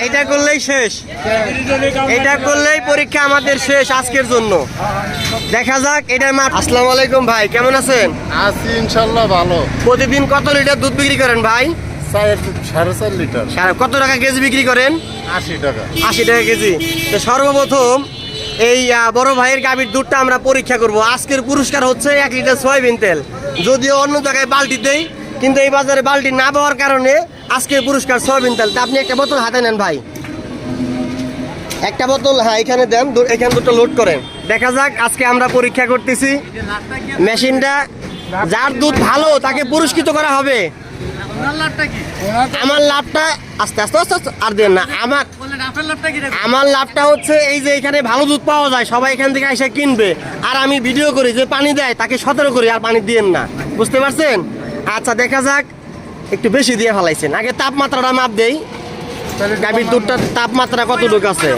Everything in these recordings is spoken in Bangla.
এটা করলেই শেষ, এটা করলেই পরীক্ষা আমাদের শেষ আজকের জন্য। দেখা যাক এটার মাপ। আসসালামু আলাইকুম ভাই, কেমন আছেন? আছি ইনশাল্লাহ ভালো। প্রতিদিন কত লিটার দুধ বিক্রি করেন ভাই? 4.5 লিটার। কত টাকা কেজি বিক্রি করেন? 80 টাকা। 80 টাকা কেজি। তো সর্বপ্রথম এই বড় ভাইয়ের গাভীর দুধটা আমরা পরীক্ষা করব। আজকের পুরস্কার হচ্ছে 1 লিটার সয়াবিন তেল। যদিও অন্য জায়গায় বালতি দেই, কিন্তু এই বাজারে বালতি না পাওয়ার কারণে আজকের পুরস্কার সয়াবিন তেল। তা আপনি একটা বোতল হাতে নেন ভাই, একটা বোতল। হ্যাঁ এখানে দেন, এখানে দুটো লোড করেন। দেখা যাক আজকে আমরা পরীক্ষা করতেছি মেশিনটা। যার দুধ ভালো তাকে পুরস্কৃত করা হবে। আমার লাভটা আস্তে আস্তে আস্তে আস্তে আর দেন না। আমার লাভটা হচ্ছে এই যে এখানে ভালো দুধ পাওয়া যায়, সবাই এখান থেকে এসে কিনবে। আর আমি ভিডিও করি, যে পানি দেয় তাকে সতর্ক করি আর পানি দিয়েন না, বুঝতে পারছেন? আচ্ছা দেখা যাক, একটু বেশি দিয়ে ফেলাইছেন। আগে তাপমাত্রাটা মাপ দেই, গাভীর দুধটার তাপমাত্রা কতটুকু আছে।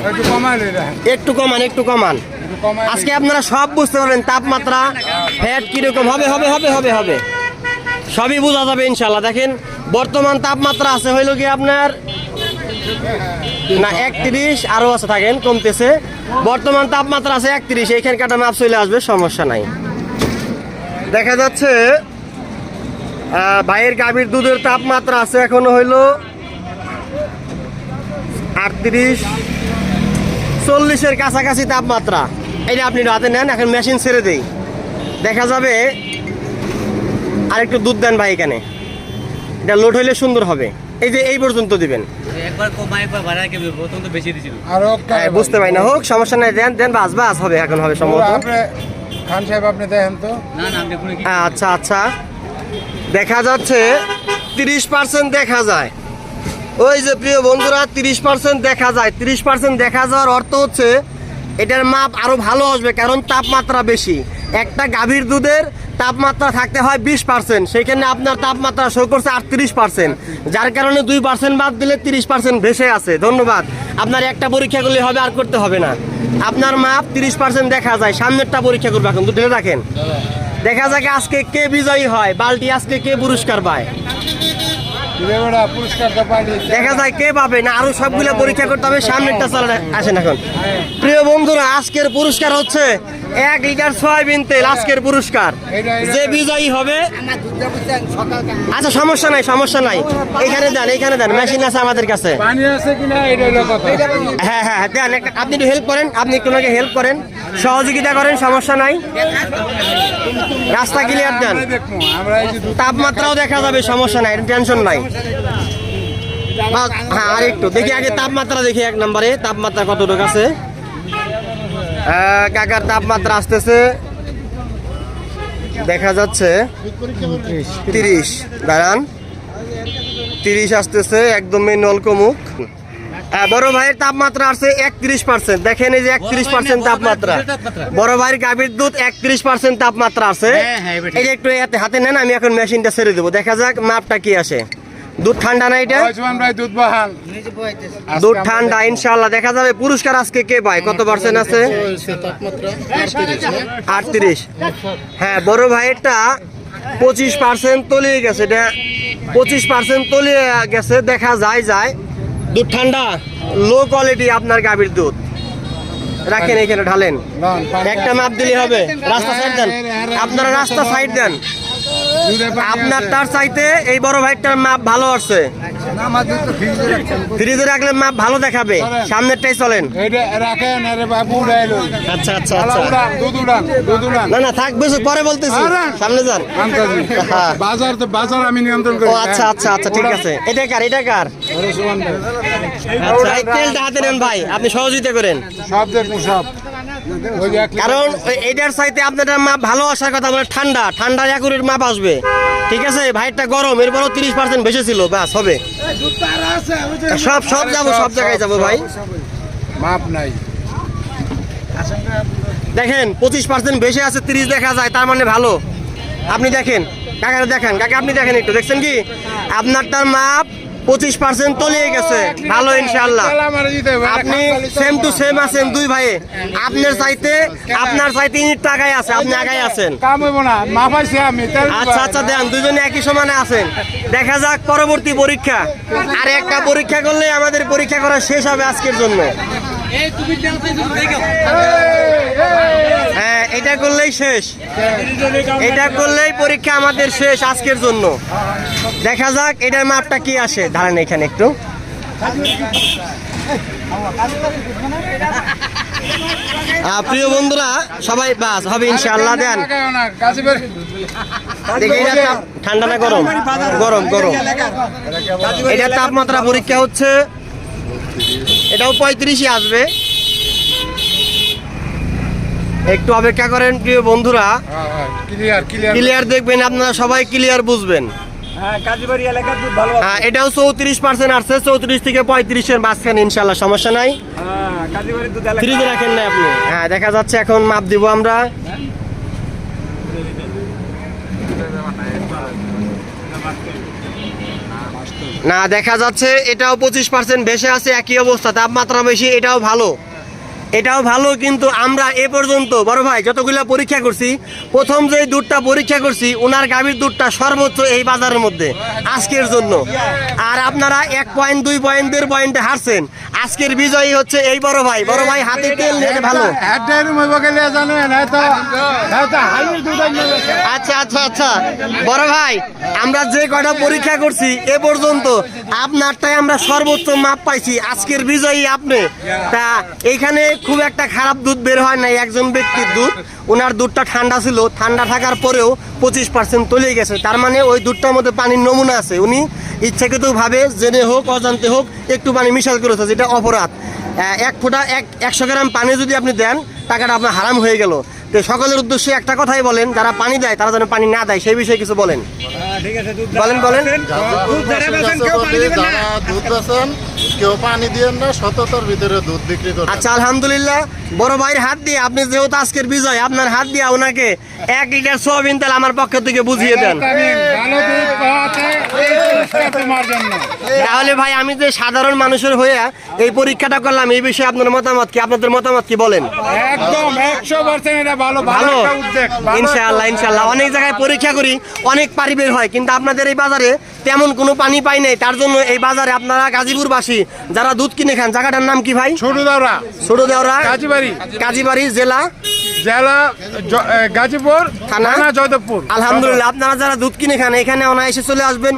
একটু কমান, একটু কমান। আজকে আপনারা সব বুঝতে পারবেন, তাপমাত্রা ফ্যাট কিরকম হবে হবে হবে হবে হবে সবই বোঝা যাবে ইনশাল্লাহ। দেখেন বর্তমান তাপমাত্রা আছে হইল কি আপনার না 31, আরও আছে থাকেন কমতেছে। বর্তমান তাপমাত্রা আছে 31, এইখানে কাটা মাপ চলে আসবে, সমস্যা নাই। দেখা যাচ্ছে ভাইয়ের গাভীর দুধের তাপমাত্রা আছে এখনো হইল 38, 40-এর কাছাকাছি তাপমাত্রা। এটা আপনি রাতে নেন, এখন মেশিন ছেড়ে দেই, দেখা যাবে। আর একটু দুধ দেন ভাই, এখানে এটা লোড হইলে সুন্দর হবে। এই যে এই পর্যন্ত দিবেন, একবার কমা একবার বাড়ায় কে বলবো, তখন তো বেশি দিছিল। বুঝতে পারি না, হোক সমস্যা নাই, দেন দেন, বাস বাস হবে, এখন হবে সম্ভবত। খান সাহেব আপনি দেখেন তো। না না আপনি কোনো কি আচ্ছা আচ্ছা, দেখা যাচ্ছে 30% দেখা যায়। ওই যে প্রিয় বন্ধুরা 30% দেখা যায়। 30% দেখা যাওয়ার অর্থ হচ্ছে এটার মাপ আরো ভালো আসবে, কারণ তাপমাত্রা বেশি। একটা গাভীর দুধের তাপমাত্রা থাকতে হয় 20%, সেখানে আপনার তাপমাত্রা শো করছে 38%, যার কারণে 2% বাদ দিলে 30% ভেসে আছে। ধন্যবাদ। আপনার একটা পরীক্ষা করলে হবে, আর করতে হবে না। আপনার মাপ 30% দেখা যায়। সামনেরটা পরীক্ষা করবে, এখন দুধ ঢেলে রাখেন। দেখা যাক আজকে কে বিজয়ী হয়, বালতি আজকে কে পুরস্কার পায়। দেখা যায় কে পাবে না, আরো সবগুলো পরীক্ষা করতে হবে। সামনেরটা চালা আসেন এখন। প্রিয় বন্ধুরা আজকের পুরস্কার হচ্ছে 1 লিটার সয়াবিন তেল। আজকের পুরস্কার যে বিজয়ী হবে, আচ্ছা সমস্যা নাই, সমস্যা নাই, এখানে দেন, এখানে দেন, মেশিন আছে আমাদের কাছে। হ্যাঁ হ্যাঁ দেন, আপনি একটু হেল্প করেন, আপনি একটু ওনাকে হেল্প করেন, সহযোগিতা করেন, সমস্যা নাই। রাস্তা ক্লিয়ার দেন, তাপমাত্রাও দেখা যাবে, সমস্যা নাই, টেনশন নাই। হ্যাঁ আর একটু দেখি, আগে তাপমাত্রা দেখি। 1 নম্বরে তাপমাত্রা কতটুকু আছে। কাকার তাপমাত্রা আসতেছে, দেখা যাচ্ছে 30। দাঁড়ান, 30 আসতেছে, একদমই নলকমুখ। বড় ভাইয়ের তাপমাত্রা আছে 31%। দেখেন এই যে 31% তাপমাত্রা। বড় ভাইয়ের গাভীর দুধ 31% তাপমাত্রা আছে। এই যে একটু হাতে নেন, আমি এখন মেশিনটা ছেড়ে দেবো, দেখা যাক মাপটা কি আসে। দুধ ঠান্ডা না এটা? দুধ ঠান্ডা ইনশাআল্লাহ। দেখা যাবে পুরস্কার আজকে কে পায়, কত পার্সেন্ট আছে? 38। হ্যাঁ বড় ভাইয়েরটা 25% তলিয়ে গেছে, এটা 25% তলিয়ে গেছে, দেখা যায়। দুধ ঠান্ডা, লো কোয়ালিটি আপনার গাভীর দুধ। রাখেন এখানে, ঢালেন, একটা মাপ দিলে হবে। রাস্তা সাইড দেন, আপনারা রাস্তা সাইড দেন। আপনার তার চাইতে এই বড় ভাইটার মাপ ভালো আছে, ফ্রিজে রাখলে মাপ ভালো দেখাবে। সামনেরটাই চলেন। আচ্ছা আচ্ছা আচ্ছা, না না থাক, বেশি পরে বলতেছি, সামনে যান। বাজার আমি নিয়ন্ত্রণ করি। ও আচ্ছা আচ্ছা আচ্ছা, ঠিক আছে। এটা কার, এটা কার? আচ্ছা এই তেলটা হাতে নেন ভাই, আপনি সহযোগিতা করেন। সব দেখুন, সব। কারণ এটার চাইতে আপনার মাপ ভালো আসার কথা, বলে ঠান্ডা ঠান্ডা একুরের মাপ আসবে, ঠিক আছে? ভাইটা গরম, এরপরও 30% বেশি ছিল, ব্যাস হবে। সব যাবো, সব জায়গায় যাবো ভাই, মাপ নাই। দেখেন 25% বেশি আছে, 30 দেখা যায়, তার মানে ভালো। আপনি দেখেন, কাকারে দেখান, কাকা আপনি দেখেন একটু, দেখছেন কি আপনারটার মাপ 25% তলিয়ে গেছে, ভালো ইনশাআল্লাহ। আপনি সেম টু সেম আছেন দুই ভাই, আপনার চাইতে ইনির টাকায় আছে, আপনি আগায় আছেন। কাম হইব না, মাপাইছি আমি। আচ্ছা আচ্ছা, দেন দুজনে একই সমানে আছেন। দেখা যাক পরবর্তী পরীক্ষা, আর একটা পরীক্ষা করলে আমাদের পরীক্ষা করা শেষ হবে আজকের জন্য। হ্যাঁ, এটা করলেই শেষ, এটা করলেই পরীক্ষা আমাদের শেষ আজকের জন্য। দেখা যাক এটার মাপটা কি আসে, দাঁড়ান এখানে একটু। প্রিয় বন্ধুরা সবাই বাস হবে ইনশাআল্লাহ। দেন দেখি এটা ঠান্ডা না গরম? গরম গরম। এটার তাপমাত্রা পরীক্ষা হচ্ছে, এটাও 35-ই আসবে। একটু অপেক্ষা করেন প্রিয় বন্ধুরা, ক্লিয়ার দেখবেন, আপনারা সবাই ক্লিয়ার বুঝবেন। হ্যাঁ, এটাও 34% আসছে, 34 থেকে 35-এর মাঝখানে ইনশাআল্লাহ, সমস্যা নাই। ফ্রিজে রাখেন না আপনি। হ্যাঁ, দেখা যাচ্ছে এখন মাপ দিব আমরা। না, দেখা যাচ্ছে এটাও 25% বেশি আছে, একই অবস্থা, তাপমাত্রা বেশি। এটাও ভালো, এটাও ভালো, কিন্তু আমরা এ পর্যন্ত বড় ভাই যতগুলা পরীক্ষা করছি, প্রথম যে দুধটা পরীক্ষা করছি ওনার গাভীর দুধটা সর্বোচ্চ এই বাজারের মধ্যে আজকের জন্য। আর আপনারা 1 পয়েন্ট 2 পয়েন্ট 1.5 পয়েন্টে হারছেন। আজকের বিজয়ী হচ্ছে এই বড় ভাই। বড় ভাই হাতে তেল নিয়ে ভালো। আচ্ছা আচ্ছা আচ্ছা, বড় ভাই আমরা যে কয়টা পরীক্ষা করছি এ পর্যন্ত আপনারটাই আমরা সর্বোচ্চ মাপ পাইছি। আজকের বিজয়ী আপনি। তা এইখানে খুব একটা খারাপ দুধ বের হয় নাই, একজন ব্যক্তির দুধ, ওনার দুধটা ঠান্ডা ছিল, ঠান্ডা থাকার পরেও 25% তলিয়ে গেছে। তার মানে ওই দুধটার মধ্যে পানির নমুনা আছে, উনি ইচ্ছাকৃতভাবে জেনে হোক অজান্তে হোক একটু পানি মিশাল করেছে, যেটা অপরাধ। 100 গ্রাম পানি যদি আপনি দেন, টাকাটা আপনার হারাম হয়ে গেল। তো সকলের উদ্দেশ্যে একটা কথাই বলেন, যারা পানি দেয় তারা যেন পানি না দেয়, সেই বিষয়ে কিছু বলেন। বলেন বলেন। যারা দুধ বেচেন কেউ পানি দিয়েন না, সততার ভিতরে দুধ বিক্রি করেন। আচ্ছা, আলহামদুলিল্লাহ। বড় ভাইয়ের হাত দিয়ে, আপনি যেহেতু আজকের বিজয়, আপনার হাত দিয়ে ওনাকে 1 লিটার সোয়াবিন তেল আমার পক্ষ থেকে বুঝিয়ে দেন। তাহলে ভাই আমি যে সাধারণ মানুষের হয়ে এই পরীক্ষাটা করলাম, এই বিষয়ে আপনার মতামত কি? আপনাদের মতামত কি বলেন? একদম 100% এটা ভালো ভালো, একটা উদ্যোগ। ইনশাআল্লাহ ইনশাআল্লাহ। অনেক জায়গায় পরীক্ষা করি, অনেক পানি বের হয়, কিন্তু আপনাদের এই বাজারে তেমন কোনো পানি পাই নাই। তার জন্য এই বাজারে আপনারা গাজীপুরবাসী যারা দুধ কিনে খান, জায়গাটার নাম কি ভাই? ছোট দাওরা, ছোট দেওরা, কাজীবাড়ি, কাজীবাড়ি জেলা গাজীপুর, থানা জয়দেবপুর। আলহামদুলিল্লাহ, আপনারা যারা দুধ কিনে খান এখানে অনায়াসে চলে আসবেন।